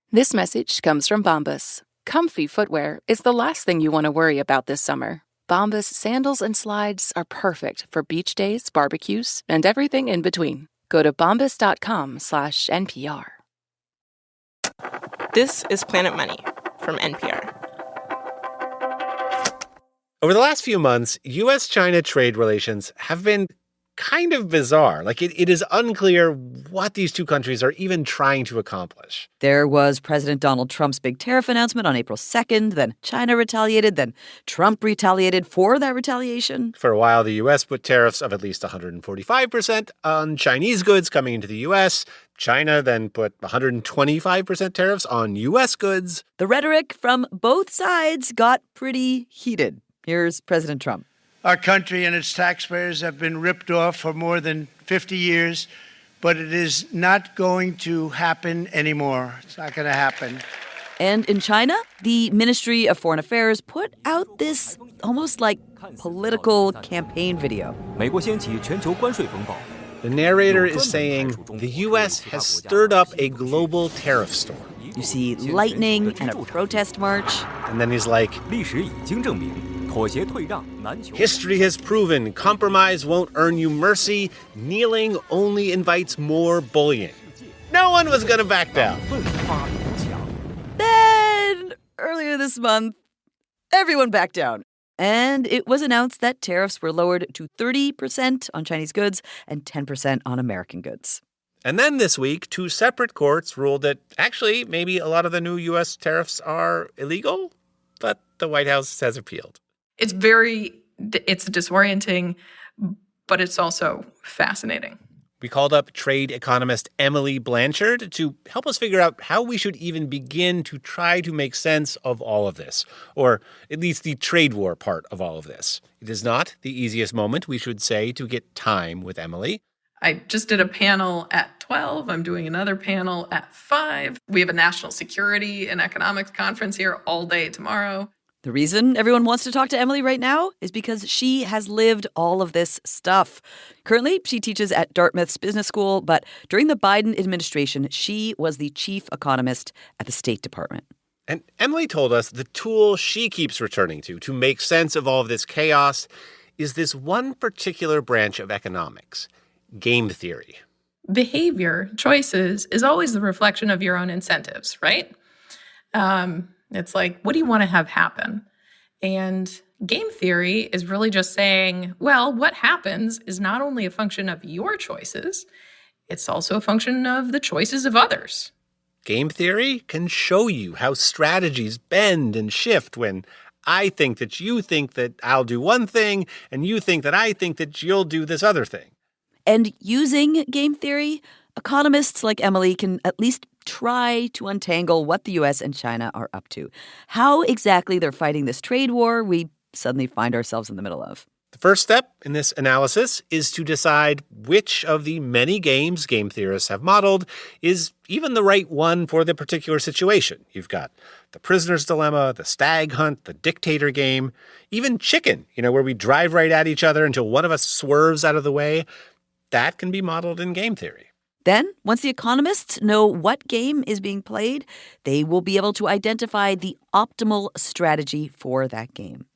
This message comes from Bombas. Comfy footwear is the last thing you want to worry about this summer. Bombas sandals and slides are perfect for beach days, barbecues, and everything in between. Go to bombas.com/NPR. This is Planet Money from NPR. Over the last few months, U.S. China trade relations have been kind of bizarre. It is unclear what these two countries are even trying to accomplish. There was President Donald Trump's big tariff announcement on April 2nd. Then China retaliated. Then Trump retaliated for that retaliation. For a while, the U.S. put tariffs of at least 145% on Chinese goods coming into the U.S. China then put 125% tariffs on U.S. goods. The rhetoric from both sides got pretty heated. Here's President Trump. Our country and its taxpayers have been ripped off for more than 50 years, but it is not going to happen anymore. It's not going to happen. And in China, the Ministry of Foreign Affairs put out this almost like political campaign video. The narrator is saying the U.S. has stirred up a global tariff storm. You see lightning and a protest march. And then he's like, history has proven compromise won't earn you mercy. Kneeling only invites more bullying. No one was going to back down. Then, earlier this month, everyone backed down. And it was announced that tariffs were lowered to 30% on Chinese goods and 10% on American goods. And then this week, two separate courts ruled that actually maybe a lot of the new U.S. tariffs are illegal, but the White House has appealed. It's disorienting, but it's also fascinating. We called up trade economist Emily Blanchard to help us figure out how we should even begin to try to make sense of all of this, or at least the trade war part of all of this. It is not the easiest moment, we should say, to get time with Emily. I just did a panel at 12. I'm doing another panel at 5. We have a national security and economics conference here all day tomorrow. The reason everyone wants to talk to Emily right now is because she has lived all of this stuff. Currently, she teaches at Dartmouth's business school, but during the Biden administration, she was the chief economist at the State Department. And Emily told us the tool she keeps returning to make sense of all of this chaos is this one particular branch of economics, game theory. Behavior, choices, is always the reflection of your own incentives, right? It's like, what do you want to have happen? And game theory is really just saying, well, what happens is not only a function of your choices, it's also a function of the choices of others. Game theory can show you how strategies bend and shift when I think that you think that I'll do one thing and you think that I think that you'll do this other thing. And using game theory, economists like Emily can at least try to untangle what the U.S. and China are up to. How exactly they're fighting this trade war we suddenly find ourselves in the middle of. The first step in this analysis is to decide which of the many games game theorists have modeled is even the right one for the particular situation. You've got the prisoner's dilemma, the stag hunt, the dictator game, even chicken, where we drive right at each other until one of us swerves out of the way. That can be modeled in game theory. Then, once the economists know what game is being played, they will be able to identify the optimal strategy for that game.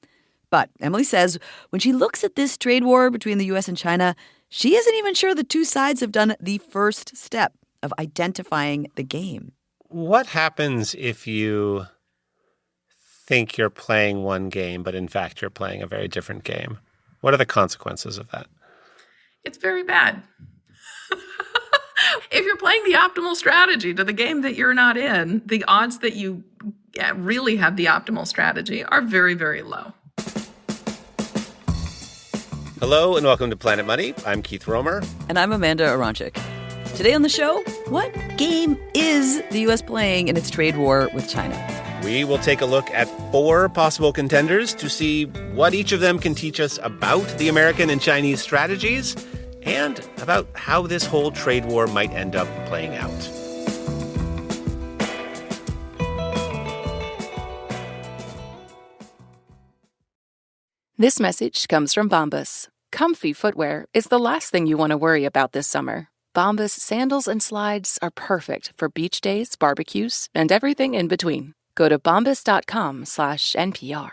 But Emily says when she looks at this trade war between the U.S. and China, she isn't even sure the two sides have done the first step of identifying the game. What happens if you think you're playing one game, but in fact you're playing a very different game? What are the consequences of that? It's very bad. If you're playing the optimal strategy to the game that you're not in, the odds that you really have the optimal strategy are very, very low. Hello and welcome to Planet Money. I'm Keith Romer. And I'm Amanda Aronczyk. Today on the show, what game is the U.S. playing in its trade war with China? We will take a look at 4 possible contenders to see what each of them can teach us about the American and Chinese strategies and about how this whole trade war might end up playing out. This message comes from Bombas. Comfy footwear is the last thing you want to worry about this summer. Bombas sandals and slides are perfect for beach days, barbecues, and everything in between. Go to bombas.com/NPR.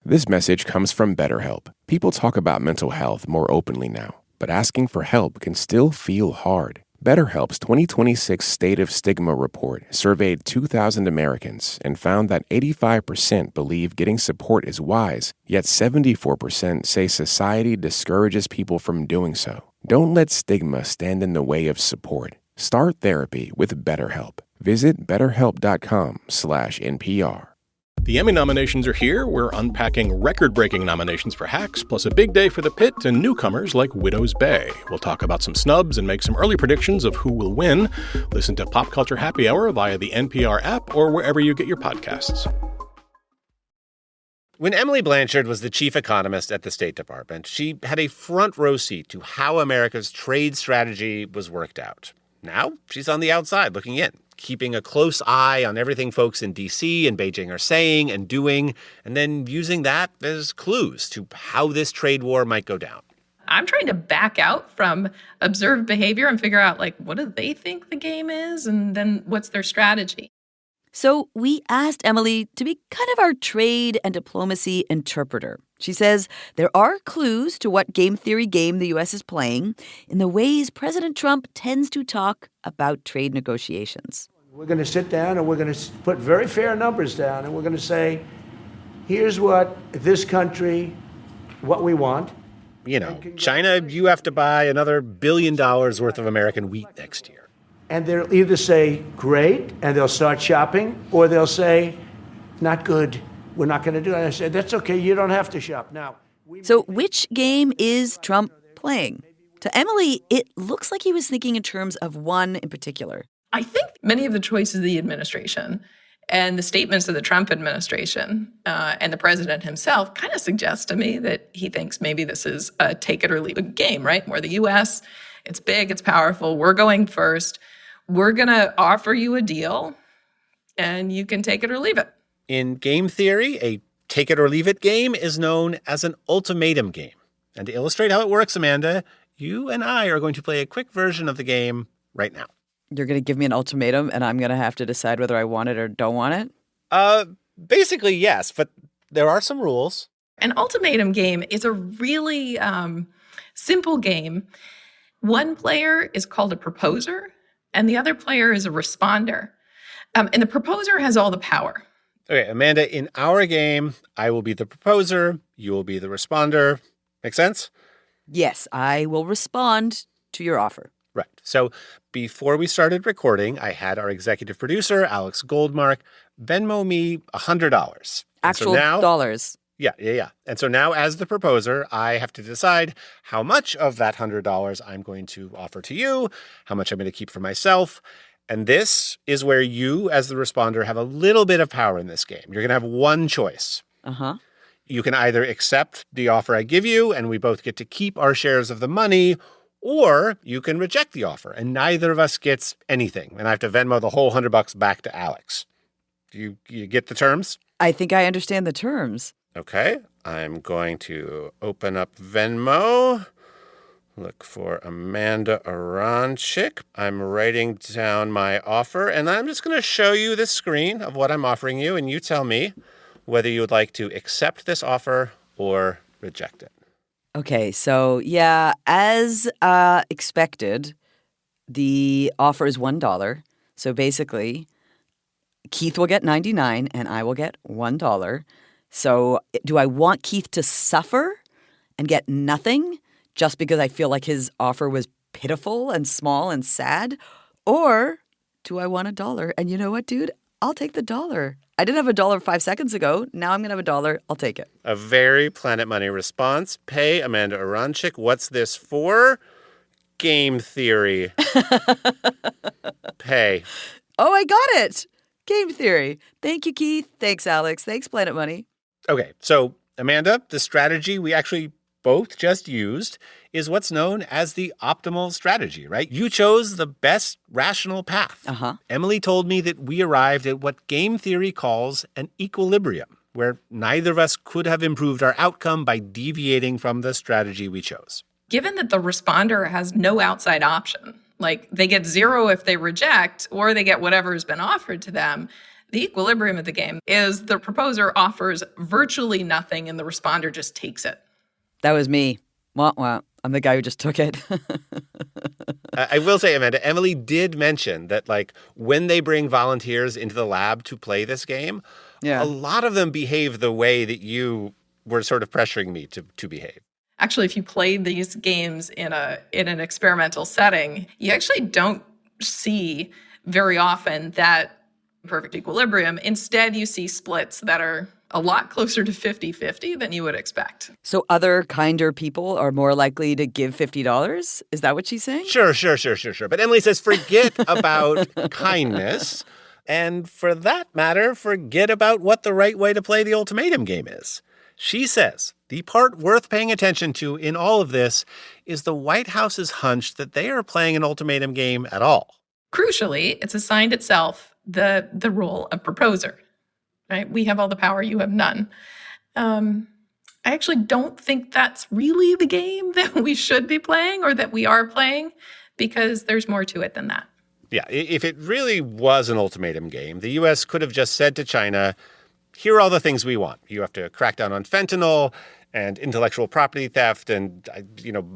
This message comes from BetterHelp. People talk about mental health more openly now, but asking for help can still feel hard. BetterHelp's 2026 State of Stigma report surveyed 2,000 Americans and found that 85% believe getting support is wise, yet 74% say society discourages people from doing so. Don't let stigma stand in the way of support. Start therapy with BetterHelp. Visit BetterHelp.com/NPR. The Emmy nominations are here. We're unpacking record-breaking nominations for Hacks, plus a big day for The Pit and newcomers like Widow's Bay. We'll talk about some snubs and make some early predictions of who will win. Listen to Pop Culture Happy Hour via the NPR app or wherever you get your podcasts. When Emily Blanchard was the chief economist at the State Department, she had a front row seat to how America's trade strategy was worked out. Now she's on the outside looking in, keeping a close eye on everything folks in D.C. and Beijing are saying and doing, and then using that as clues to how this trade war might go down. I'm trying to back out from observed behavior and figure out, what do they think the game is? And then what's their strategy? So we asked Emily to be kind of our trade and diplomacy interpreter. She says there are clues to what game theory game the U.S. is playing in the ways President Trump tends to talk about trade negotiations. We're going to sit down and we're going to put very fair numbers down and we're going to say, here's what this country, what we want. You know, China, you have to buy another $1 billion worth of American wheat next year. And they'll either say, great, and they'll start shopping, or they'll say, not good, we're not going to do it. And I said, that's okay, you don't have to shop. Now. So which game is Trump playing? To Emily, it looks like he was thinking in terms of one in particular. I think many of the choices of the administration and the statements of the Trump administration and the president himself kind of suggest to me that he thinks maybe this is a take it or leave it game, right? Where the U.S., it's big, it's powerful, we're going first. We're going to offer you a deal, and you can take it or leave it. In game theory, a take it or leave it game is known as an ultimatum game. And to illustrate how it works, Amanda, you and I are going to play a quick version of the game right now. You're going to give me an ultimatum, and I'm going to have to decide whether I want it or don't want it? Basically, yes, but there are some rules. An ultimatum game is a really simple game. One player is called a proposer, and the other player is a responder. And the proposer has all the power. Okay, Amanda, in our game, I will be the proposer, you will be the responder. Make sense? Yes, I will respond to your offer. Right. So before we started recording, I had our executive producer, Alex Goldmark, Venmo me $100. Actual dollars. Yeah. And so now as the proposer, I have to decide how much of that $100 I'm going to offer to you, how much I'm going to keep for myself. And this is where you, as the responder, have a little bit of power in this game. You're going to have one choice. Uh-huh. You can either accept the offer I give you, and we both get to keep our shares of the money, or you can reject the offer, and neither of us gets anything. And I have to Venmo the whole $100 back to Alex. Do you get the terms? I think I understand the terms. Okay, I'm going to open up Venmo, look for Amanda Aronczyk. I'm writing down my offer, and I'm just going to show you the screen of what I'm offering you, and you tell me whether you would like to accept this offer or reject it. Okay, so yeah, as expected, the offer is $1. So basically, Keith will get 99 and I will get $1. So do I want Keith to suffer and get nothing just because I feel like his offer was pitiful and small and sad? Or do I want $1? And you know what, dude? I'll take the $1. I didn't have $1 5 seconds ago. Now I'm going to have $1. I'll take it. A very Planet Money response. Pay Amanda Aronczyk. What's this for? Game theory. Pay. Oh, I got it. Game theory. Thank you, Keith. Thanks, Alex. Thanks, Planet Money. Okay, so Amanda, the strategy we actually both just used is what's known as the optimal strategy, right? You chose the best rational path. Uh-huh. Emily told me that we arrived at what game theory calls an equilibrium, where neither of us could have improved our outcome by deviating from the strategy we chose. Given that the responder has no outside option, Like they get 0 if they reject, or they get whatever has been offered to them. The equilibrium of the game is the proposer offers virtually nothing and the responder just takes it. That was me. Wah, wah. I'm the guy who just took it. I will say, Amanda, Emily did mention that, like, when they bring volunteers into the lab to play this game, a lot of them behave the way that you were sort of pressuring me to behave. Actually, if you play these games in an experimental setting, you actually don't see very often that perfect equilibrium. Instead, you see splits that are a lot closer to 50-50 than you would expect. So other kinder people are more likely to give $50? Is that what she's saying? Sure. But Emily says forget about kindness. And for that matter, forget about what the right way to play the ultimatum game is. She says the part worth paying attention to in all of this is the White House's hunch that they are playing an ultimatum game at all. Crucially, it's assigned itself the role of proposer. Right? We have all the power, you have none. I actually don't think that's really the game that we should be playing or that we are playing, because there's more to it than that. Yeah, if it really was an ultimatum game, the U.S. could have just said to China, here are all the things we want. You have to crack down on fentanyl and intellectual property theft and,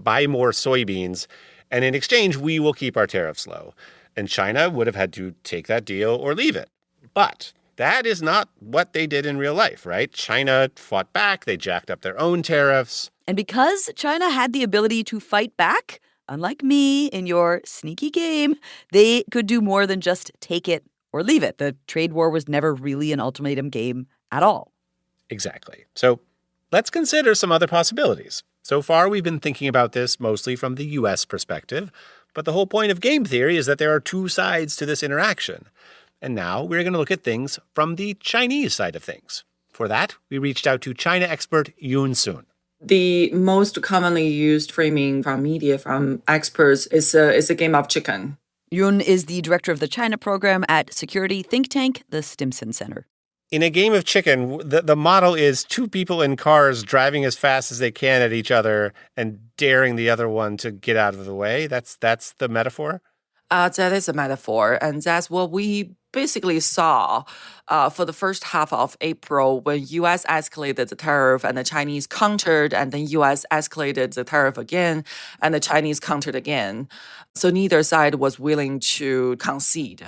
buy more soybeans. And in exchange, we will keep our tariffs low. And China would have had to take that deal or leave it. But that is not what they did in real life, right? China fought back. They jacked up their own tariffs. And because China had the ability to fight back, unlike me in your sneaky game, they could do more than just take it or leave it. The trade war was never really an ultimatum game at all. Exactly. So let's consider some other possibilities. So far, we've been thinking about this mostly from the U.S. perspective, but the whole point of game theory is that there are two sides to this interaction. And now we're going to look at things from the Chinese side of things. For that, we reached out to China expert Yoon Soon. The most commonly used framing from media, from experts, is a game of chicken. Yoon is the director of the China program at security think tank, the Stimson Center. In a game of chicken, the model is two people in cars driving as fast as they can at each other and daring the other one to get out of the way. That's the metaphor? That is a metaphor, and that's what we basically saw for the first half of April when U.S. escalated the tariff and the Chinese countered, and then U.S. escalated the tariff again and the Chinese countered again. So neither side was willing to concede.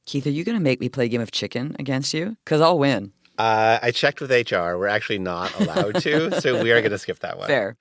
Keith, are you going to make me play a game of chicken against you? Because I'll win. I checked with HR. We're actually not allowed to, so we are going to skip that one. Fair.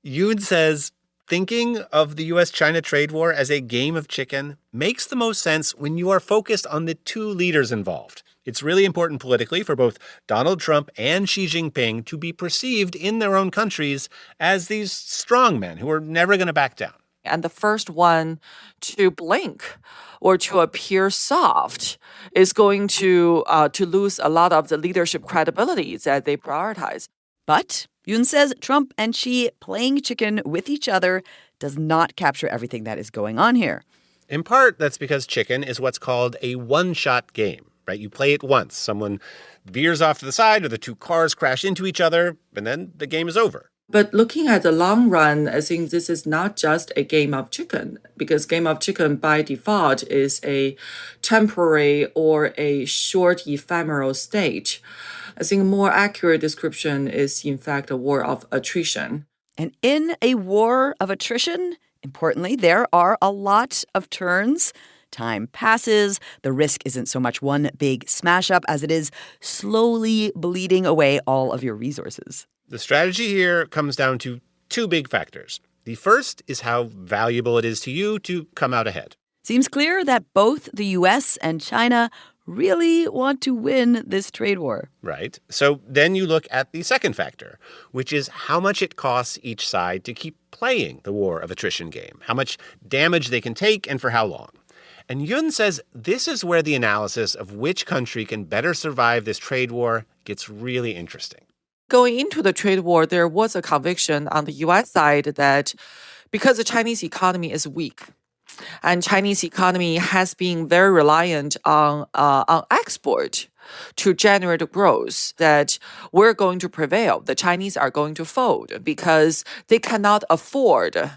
Yoon says thinking of the U.S.-China trade war as a game of chicken makes the most sense when you are focused on the two leaders involved. It's really important politically for both Donald Trump and Xi Jinping to be perceived in their own countries as these strong men who are never going to back down. And the first one to blink or to appear soft is going to lose a lot of the leadership credibility that they prioritize. But Yoon says Trump and Xi playing chicken with each other does not capture everything that is going on here. In part, that's because chicken is what's called a one-shot game, right? You play it once. Someone veers off to the side or the two cars crash into each other, and then the game is over. But looking at the long run, I think this is not just a game of chicken, because game of chicken by default is a temporary or a short ephemeral state. I think a more accurate description is, in fact, a war of attrition. And in a war of attrition, importantly, there are a lot of turns. Time passes. The risk isn't so much one big smash up as it is slowly bleeding away all of your resources. The strategy here comes down to two big factors. The first is how valuable it is to you to come out ahead. Seems clear that both the U.S. and China really want to win this trade war. Right. So then you look at the second factor, which is how much it costs each side to keep playing the war of attrition game, how much damage they can take and for how long. And Yoon says this is where the analysis of which country can better survive this trade war gets really interesting. Going into the trade war, there was a conviction on the U.S. side that because the Chinese economy is weak, And Chinese economy has been very reliant on export to generate growth, that we're going to prevail. The Chinese are going to fold because they cannot afford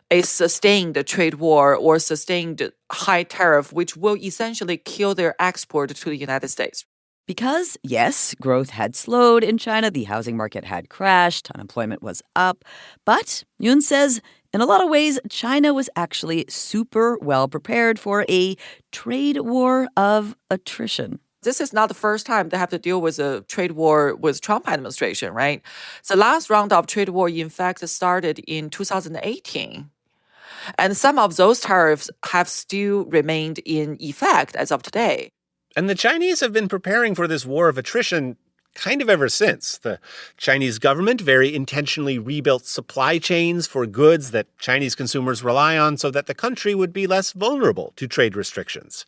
a sustained trade war or sustained high tariff, which will essentially kill their export to the United States. Because, yes, growth had slowed in China, the housing market had crashed, unemployment was up. But Yoon says, in a lot of ways, China was actually super well prepared for a trade war of attrition. This is not the first time they have to deal with a trade war with Trump administration, right? The last round of trade war, in fact, started in 2018. And some of those tariffs have still remained in effect as of today. And the Chinese have been preparing for this war of attrition kind of ever since. The Chinese government very intentionally rebuilt supply chains for goods that Chinese consumers rely on so that the country would be less vulnerable to trade restrictions.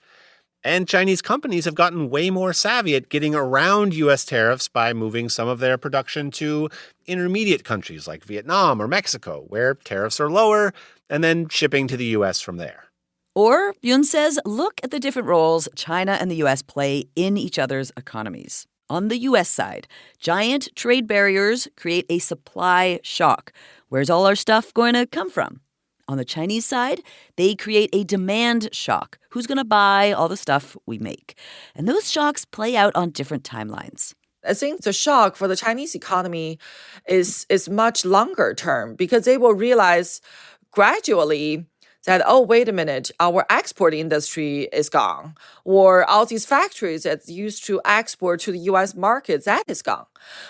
And Chinese companies have gotten way more savvy at getting around U.S. tariffs by moving some of their production to intermediate countries like Vietnam or Mexico, where tariffs are lower, and then shipping to the U.S. from there. Or, Yoon says, look at the different roles China and the U.S. play in each other's economies. On the U.S. side, giant trade barriers create a supply shock. Where's all our stuff going to come from? On the Chinese side, they create a demand shock. Who's going to buy all the stuff we make? And those shocks play out on different timelines. I think the shock for the Chinese economy is much longer term because they will realize gradually that, oh, wait a minute, our export industry is gone. Or all these factories that used to export to the U.S. market, that is gone.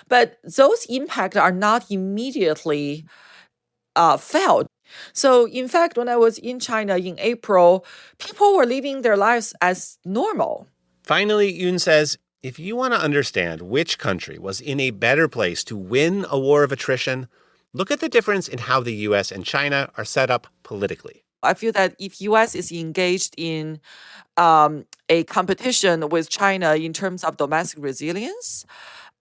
But those impacts are not immediately felt. So, in fact, when I was in China in April, people were living their lives as normal. Finally, Yoon says, if you want to understand which country was in a better place to win a war of attrition, look at the difference in how the U.S. and China are set up politically. I feel that if U.S. is engaged in a competition with China in terms of domestic resilience,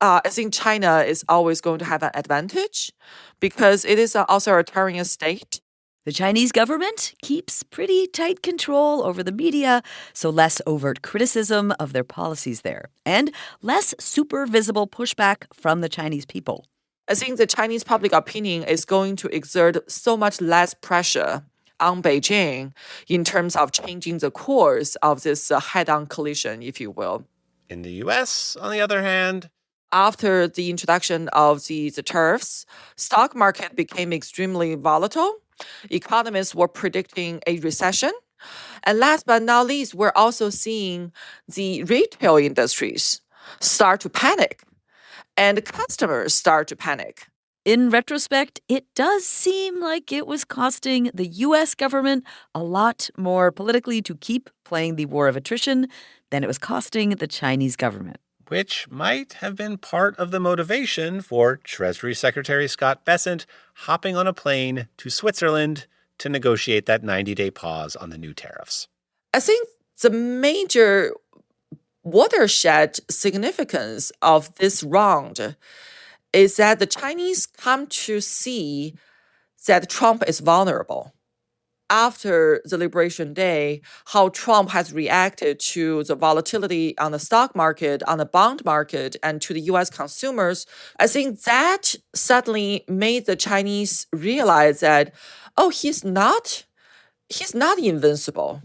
I think China is always going to have an advantage because it is an authoritarian state. The Chinese government keeps pretty tight control over the media, so less overt criticism of their policies there, and less super visible pushback from the Chinese people. I think the Chinese public opinion is going to exert so much less pressure on Beijing in terms of changing the course of this head-on collision, if you will. In the U.S., on the other hand, after the introduction of the tariffs, stock market became extremely volatile. Economists were predicting a recession. And last but not least, we're also seeing the retail industries start to panic and customers start to panic. In retrospect, it does seem like it was costing the U.S. government a lot more politically to keep playing the war of attrition than it was costing the Chinese government. Which might have been part of the motivation for Treasury Secretary Scott Bessent hopping on a plane to Switzerland to negotiate that 90-day pause on the new tariffs. I think the major watershed significance of this round is that the Chinese come to see that Trump is vulnerable. After the Liberation Day, how Trump has reacted to the volatility on the stock market, on the bond market, and to the U.S. consumers, I think that suddenly made the Chinese realize that, oh, he's not invincible.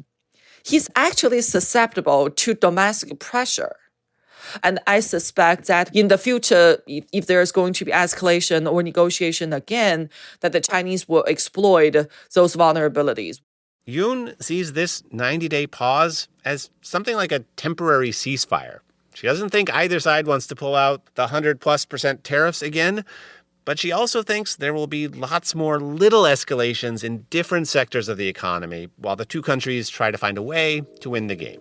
He's actually susceptible to domestic pressure. And I suspect that in the future, if there's going to be escalation or negotiation again, that the Chinese will exploit those vulnerabilities. Yoon sees this 90-day pause as something like a temporary ceasefire. She doesn't think either side wants to pull out the 100+% tariffs again, but she also thinks there will be lots more little escalations in different sectors of the economy while the two countries try to find a way to win the game.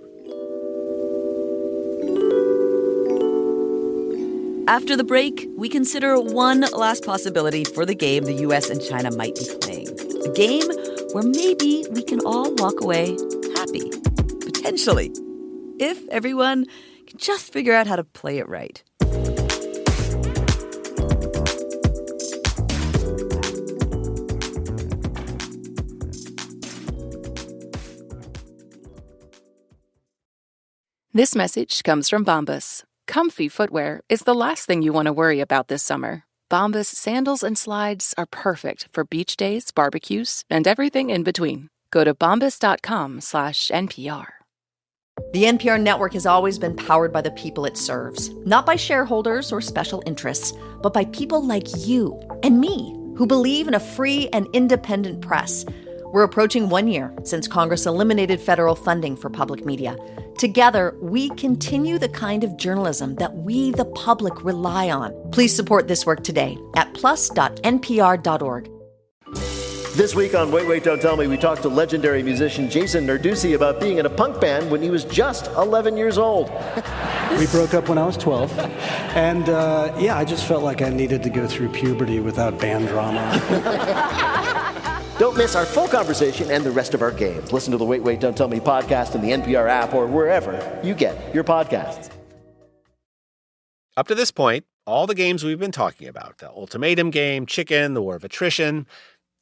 After the break, we consider one last possibility for the game the U.S. and China might be playing. A game where maybe we can all walk away happy. Potentially. If everyone can just figure out how to play it right. This message comes from Bombas. Comfy footwear is the last thing you want to worry about this summer. Bombas sandals and slides are perfect for beach days, barbecues, and everything in between. Go to bombas.com/NPR. The NPR network has always been powered by the people it serves, not by shareholders or special interests, but by people like you and me who believe in a free and independent press. We're approaching 1 year since Congress eliminated federal funding for public media. Together, we continue the kind of journalism that we, the public, rely on. Please support this work today at plus.npr.org. This week on Wait, Wait, Don't Tell Me, we talked to legendary musician Jason Narducy about being in a punk band when he was just 11 years old. We broke up when I was 12. And, I just felt like I needed to go through puberty without band drama. Don't miss our full conversation and the rest of our games. Listen to the Wait, Wait, Don't Tell Me podcast in the NPR app or wherever you get your podcasts. Up to this point, all the games we've been talking about, the ultimatum game, chicken, the war of attrition,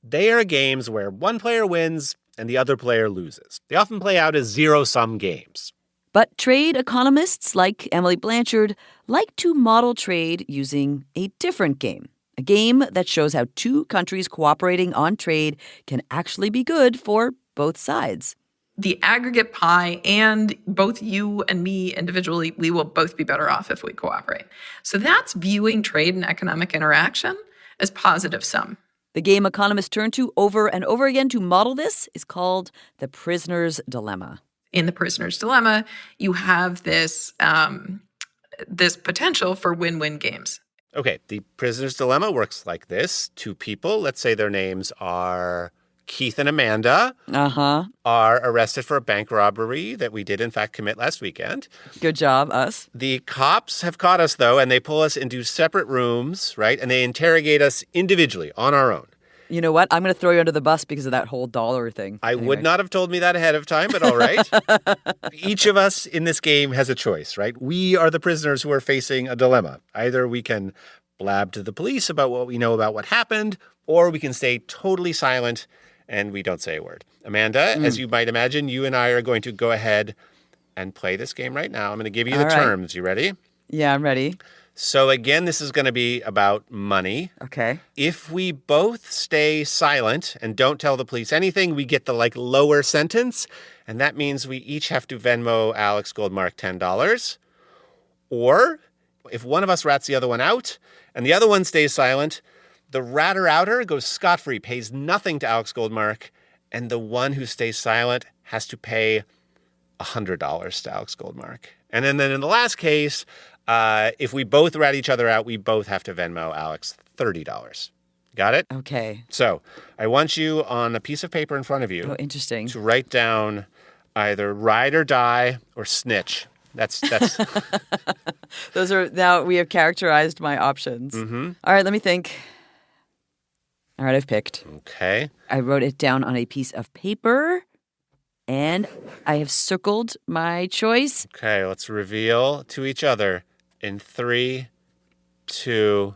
they are games where one player wins and the other player loses. They often play out as zero-sum games. But trade economists like Emily Blanchard like to model trade using a different game. A game that shows how two countries cooperating on trade can actually be good for both sides. The aggregate pie, and both you and me individually, we will both be better off if we cooperate. So that's viewing trade and economic interaction as positive sum. The game economists turn to over and over again to model this is called the prisoner's dilemma. In the prisoner's dilemma, you have this potential for win-win games. Okay, the prisoner's dilemma works like this. Two people, let's say their names are Keith and Amanda, are arrested for a bank robbery that we did, in fact, commit last weekend. Good job, us. The cops have caught us, though, and they pull us into separate rooms, right? And they interrogate us individually on our own. You know what? I'm going to throw you under the bus because of that whole dollar thing. I would not have told me that ahead of time, but all right. Each of us in this game has a choice, right? We are the prisoners who are facing a dilemma. Either we can blab to the police about what we know about what happened, or we can stay totally silent and we don't say a word. Amanda, as you might imagine, you and I are going to go ahead and play this game right now. I'm going to give you the terms. You ready? Yeah, I'm ready. So again, this is going to be about money. Okay. If we both stay silent and don't tell the police anything, we get the lower sentence. And that means we each have to Venmo Alex Goldmark $10. Or if one of us rats the other one out and the other one stays silent, the ratter-outer goes scot-free, pays nothing to Alex Goldmark, and the one who stays silent has to pay $100 to Alex Goldmark. And then in the last case, if we both rat each other out, we both have to Venmo Alex $30. Got it? Okay. So I want you on a piece of paper in front of you. Oh, interesting. To write down either ride or die or snitch. That's. Those are, now we have characterized my options. Mm-hmm. All right, let me think. All right, I've picked. Okay. I wrote it down on a piece of paper, and I have circled my choice. Okay, let's reveal to each other in 3, 2,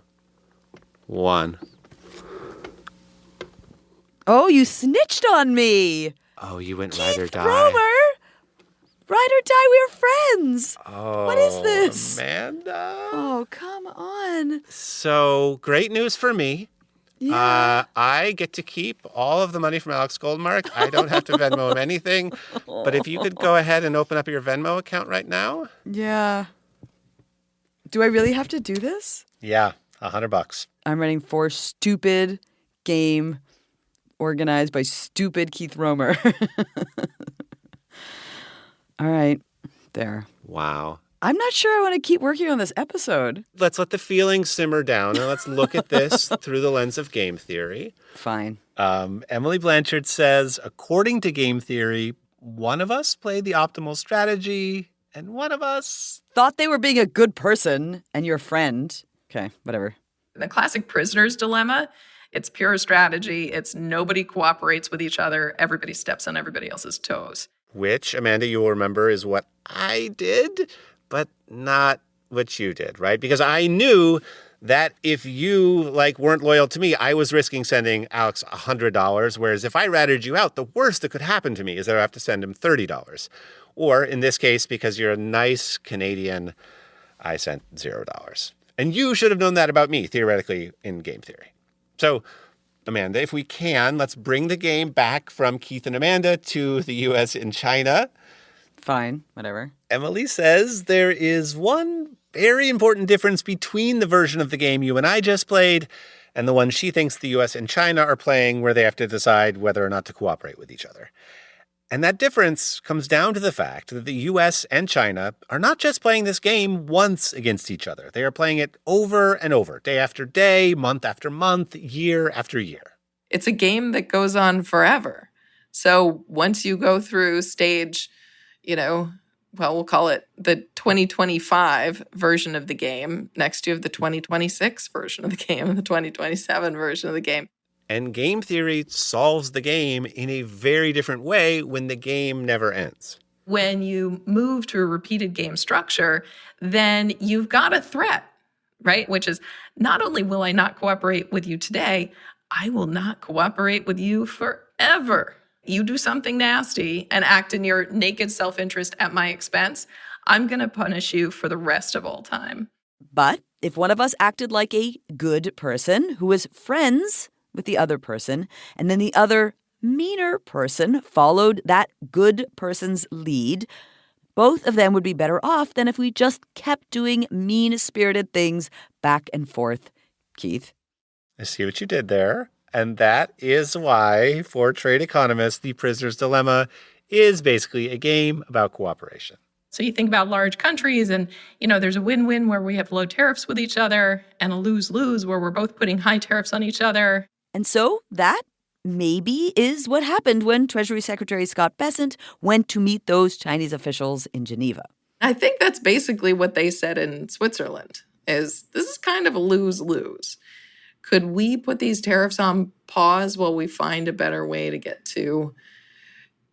1. Oh, you snitched on me. Oh, you went Keith ride or die. Romer. Ride or die, we are friends. Oh, what is this? Amanda. Oh, come on. So, great news for me. Yeah. I get to keep all of the money from Alex Goldmark. I don't have to Venmo him anything. But if you could go ahead and open up your Venmo account right now. Yeah. Do I really have to do this? Yeah, $100. I'm running for stupid game organized by stupid Keith Romer. All right. There. Wow. I'm not sure I want to keep working on this episode. Let's let the feelings simmer down and let's look at this through the lens of game theory. Fine. Emily Blanchard says, according to game theory, one of us played the optimal strategy and one of us thought they were being a good person and your friend. Okay, whatever. The classic prisoner's dilemma, it's pure strategy. It's nobody cooperates with each other. Everybody steps on everybody else's toes. Which, Amanda, you will remember is what I did, but not what you did, right? Because I knew that if you, weren't loyal to me, I was risking sending Alex $100, whereas if I ratted you out, the worst that could happen to me is that I have to send him $30. Or in this case, because you're a nice Canadian, I sent $0. And you should have known that about me, theoretically, in game theory. So, Amanda, if we can, let's bring the game back from Keith and Amanda to the U.S. and China. Fine, whatever. Emily says there is one very important difference between the version of the game you and I just played and the one she thinks the U.S. and China are playing, where they have to decide whether or not to cooperate with each other. And that difference comes down to the fact that the U.S. and China are not just playing this game once against each other. They are playing it over and over, day after day, month after month, year after year. It's a game that goes on forever. So once you go through stage, we'll call it the 2025 version of the game. Next, you have the 2026 version of the game and the 2027 version of the game. And game theory solves the game in a very different way when the game never ends. When you move to a repeated game structure, then you've got a threat, right? Which is, not only will I not cooperate with you today, I will not cooperate with you forever. You do something nasty and act in your naked self-interest at my expense, I'm going to punish you for the rest of all time. But if one of us acted like a good person who was friends with the other person, and then the other meaner person followed that good person's lead, both of them would be better off than if we just kept doing mean-spirited things back and forth. Keith? I see what you did there. And that is why, for trade economists, the prisoner's dilemma is basically a game about cooperation. So you think about large countries and, there's a win-win where we have low tariffs with each other and a lose-lose where we're both putting high tariffs on each other. And so that maybe is what happened when Treasury Secretary Scott Bessent went to meet those Chinese officials in Geneva. I think that's basically what they said in Switzerland, is this is kind of a lose-lose. Could we put these tariffs on pause while we find a better way to get to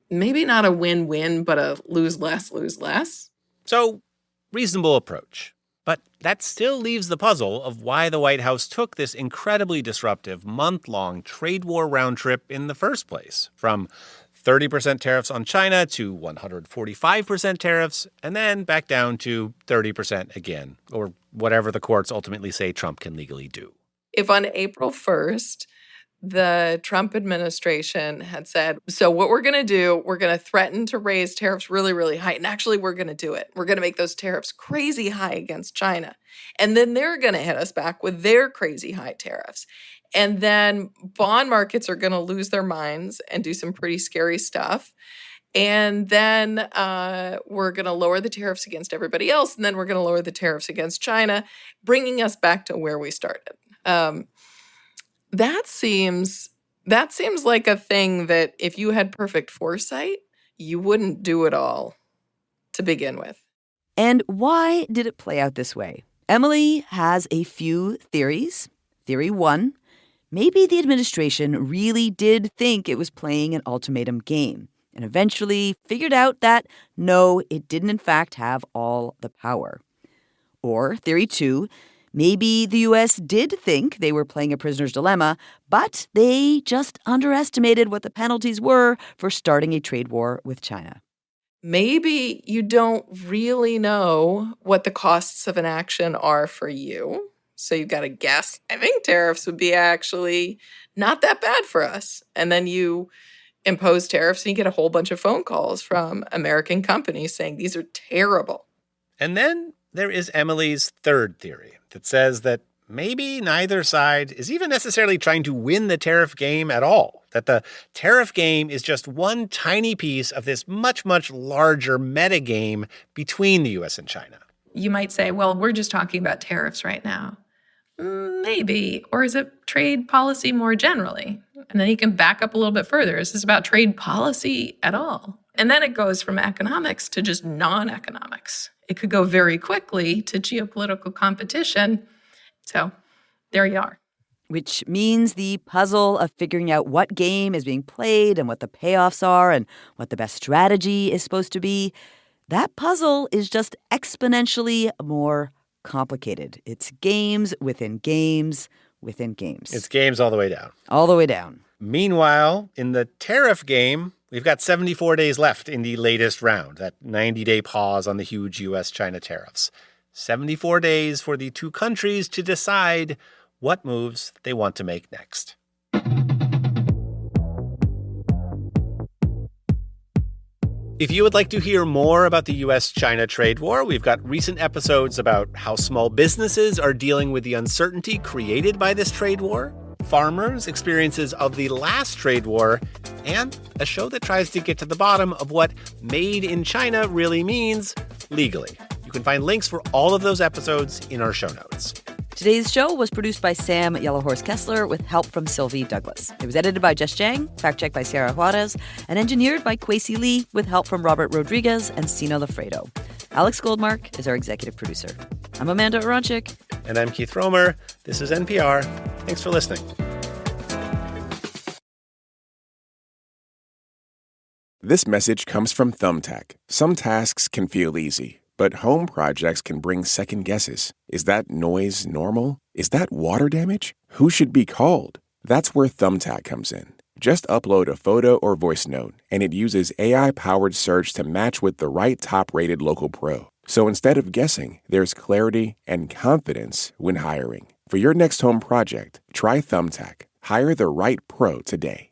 maybe not a win-win, but a lose less? So, reasonable approach. But that still leaves the puzzle of why the White House took this incredibly disruptive month-long trade war round trip in the first place, from 30% tariffs on China to 145% tariffs, and then back down to 30% again, or whatever the courts ultimately say Trump can legally do. If on April 1st, the Trump administration had said, so what we're going to do, we're going to threaten to raise tariffs really, really high. And actually, we're going to do it. We're going to make those tariffs crazy high against China. And then they're going to hit us back with their crazy high tariffs. And then bond markets are going to lose their minds and do some pretty scary stuff. And then we're going to lower the tariffs against everybody else. And then we're going to lower the tariffs against China, bringing us back to where we started. That seems like a thing that if you had perfect foresight, you wouldn't do it all to begin with. And why did it play out this way? Emily has a few theories. Theory 1, maybe the administration really did think it was playing an ultimatum game and eventually figured out that, no, it didn't in fact have all the power. Or theory 2, maybe the U.S. did think they were playing a prisoner's dilemma, but they just underestimated what the penalties were for starting a trade war with China. Maybe you don't really know what the costs of an action are for you, so you've got to guess. I think tariffs would be actually not that bad for us. And then you impose tariffs and you get a whole bunch of phone calls from American companies saying these are terrible. And then there is Emily's third theory that says that maybe neither side is even necessarily trying to win the tariff game at all, that the tariff game is just one tiny piece of this much, much larger meta game between the U.S. and China. You might say, well, we're just talking about tariffs right now. Maybe. Or is it trade policy more generally? And then you can back up a little bit further. Is this about trade policy at all? And then it goes from economics to just non-economics. It could go very quickly to geopolitical competition. So there you are. Which means the puzzle of figuring out what game is being played and what the payoffs are and what the best strategy is supposed to be, that puzzle is just exponentially more complicated. It's games within games within games. It's games all the way down. All the way down. Meanwhile, in the tariff game, We've got 74 days left in the latest round, that 90-day pause on the huge U.S. China tariffs. 74 days for the two countries to decide what moves they want to make next. If you would like to hear more about the U.S.-China trade war, we've got recent episodes about how small businesses are dealing with the uncertainty created by this trade war, farmers' experiences of the last trade war, and a show that tries to get to the bottom of what made in China really means legally. You can find links for all of those episodes in our show notes. Today's show was produced by Sam Yellowhorse Kesler with help from Sylvie Douglis. It was edited by Jess Jiang, fact-checked by Sierra Juarez, and engineered by Kwesi Lee with help from Robert Rodriguez and Cena Lofreddo. Alex Goldmark is our executive producer. I'm Amanda Aronczyk. And I'm Keith Romer. This is NPR. Thanks for listening. This message comes from Thumbtack. Some tasks can feel easy, but home projects can bring second guesses. Is that noise normal? Is that water damage? Who should be called? That's where Thumbtack comes in. Just upload a photo or voice note, and it uses AI-powered search to match with the right top-rated local pro. So instead of guessing, there's clarity and confidence when hiring. For your next home project, try Thumbtack. Hire the right pro today.